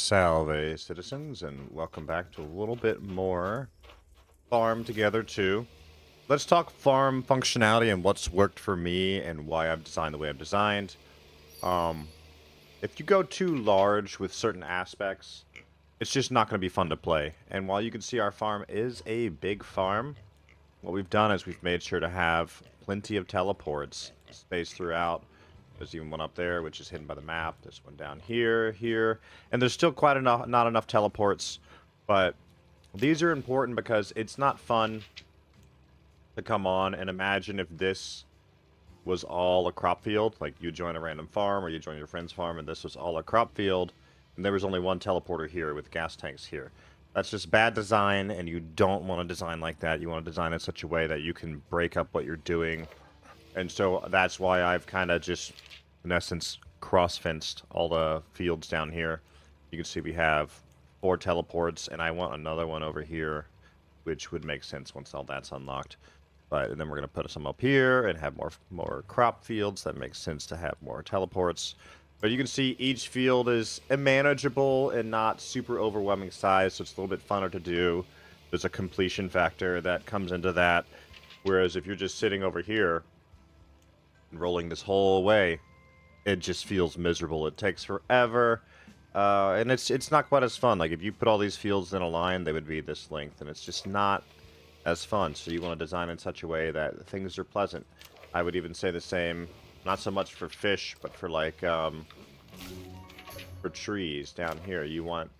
Salve, citizens, and welcome back to a little bit more Farm Together 2. Let's talk farm functionality and what's worked for me and why I've designed the way I've designed. If you go too large with certain aspects, it's just not going to be fun to play. And while you can see our farm is a big farm, what we've done is we've made sure to have plenty of teleports spaced throughout. There's even one up there, which is hidden by the map. There's one down here, and there's still quite enough, not enough teleports. But these are important because it's not fun to come on and imagine if this was all a crop field. Like you join a random farm or you join your friend's farm, and this was all a crop field, and there was only one teleporter here with gas tanks here. That's just bad design, and you don't want to design like that. You want to design in such a way that you can break up what you're doing. And so that's why I've kind of just, in essence, cross-fenced all the fields down here. You can see we have 4 teleports, and I want another one over here, which would make sense once all that's unlocked. But and then we're going to put some up here and have more crop fields. That makes sense to have more teleports. But you can see each field is manageable and not super overwhelming size, so it's a little bit funner to do. There's a completion factor that comes into that. Whereas if you're just sitting over here and rolling this whole way, it just feels miserable. It takes forever, and it's not quite as fun. Like if you put all these fields in a line, they would be this length, and it's just not as fun. So you want to design in such a way that things are pleasant. I would even say the same, not so much for fish, but for like for trees down here. You want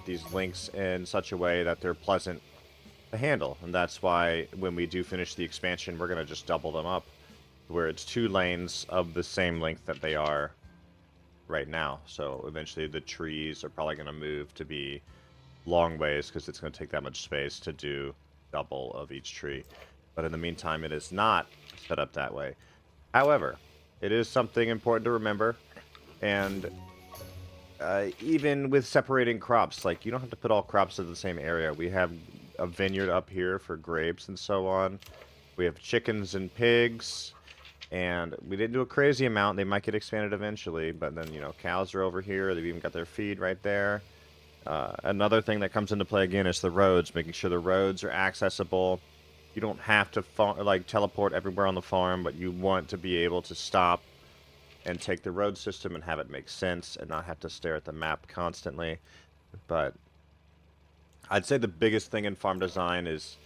these links in such a way that they're pleasant to handle, and that's why when we do finish the expansion, we're gonna just double them up, where it's 2 lanes of the same length that they are right now. So eventually the trees are probably going to move to be long ways because it's going to take that much space to do double of each tree. But in the meantime, it is not set up that way. However, it is something important to remember. And even with separating crops, like you don't have to put all crops in the same area. We have a vineyard up here for grapes and so on. We have chickens and pigs. And we didn't do a crazy amount. They might get expanded eventually, but then, you know, cows are over here. They've even got their feed right there. Another thing that comes into play again is the roads, making sure the roads are accessible. You don't have to like teleport everywhere on the farm, but you want to be able to stop and take the road system and have it make sense and not have to stare at the map constantly. But I'd say the biggest thing in farm design is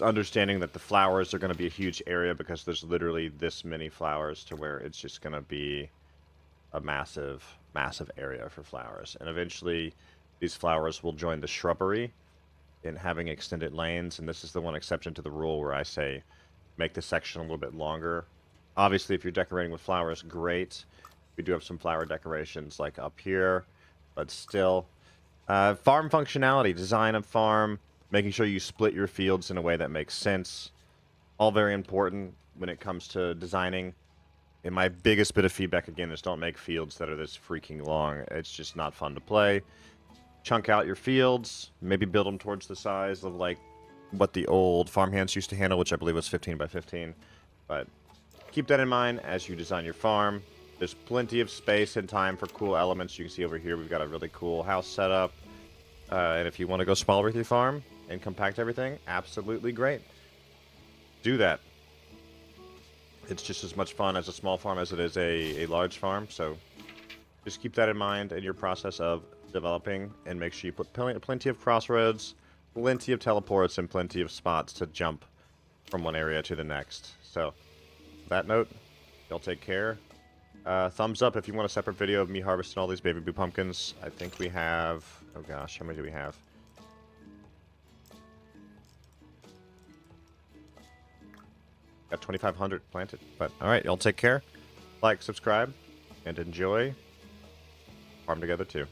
understanding that the flowers are going to be a huge area because there's literally this many flowers to where it's just going to be a massive, massive area for flowers. And eventually these flowers will join the shrubbery in having extended lanes. And this is the one exception to the rule where I say make the section a little bit longer. Obviously, if you're decorating with flowers, great. We do have some flower decorations like up here, but still. Farm functionality, design of farm, making sure you split your fields in a way that makes sense. All very important when it comes to designing. And my biggest bit of feedback, again, is don't make fields that are this freaking long. It's just not fun to play. Chunk out your fields. Maybe build them towards the size of, like, what the old farmhands used to handle, which I believe was 15 by 15. But keep that in mind as you design your farm. There's plenty of space and time for cool elements. You can see over here we've got a really cool house set up. And if you want to go smaller with your farm and compact everything, absolutely great. Do that. It's just as much fun as a small farm as it is a large farm, so just keep that in mind in your process of developing, and make sure you put plenty of crossroads, plenty of teleports, and plenty of spots to jump from one area to the next. So, that note, y'all take care. Thumbs up if you want a separate video of me harvesting all these baby blue pumpkins. I think we have... Oh gosh, how many do we have? Got 2,500 planted. But alright, y'all take care. Like, subscribe, and enjoy Farm Together 2.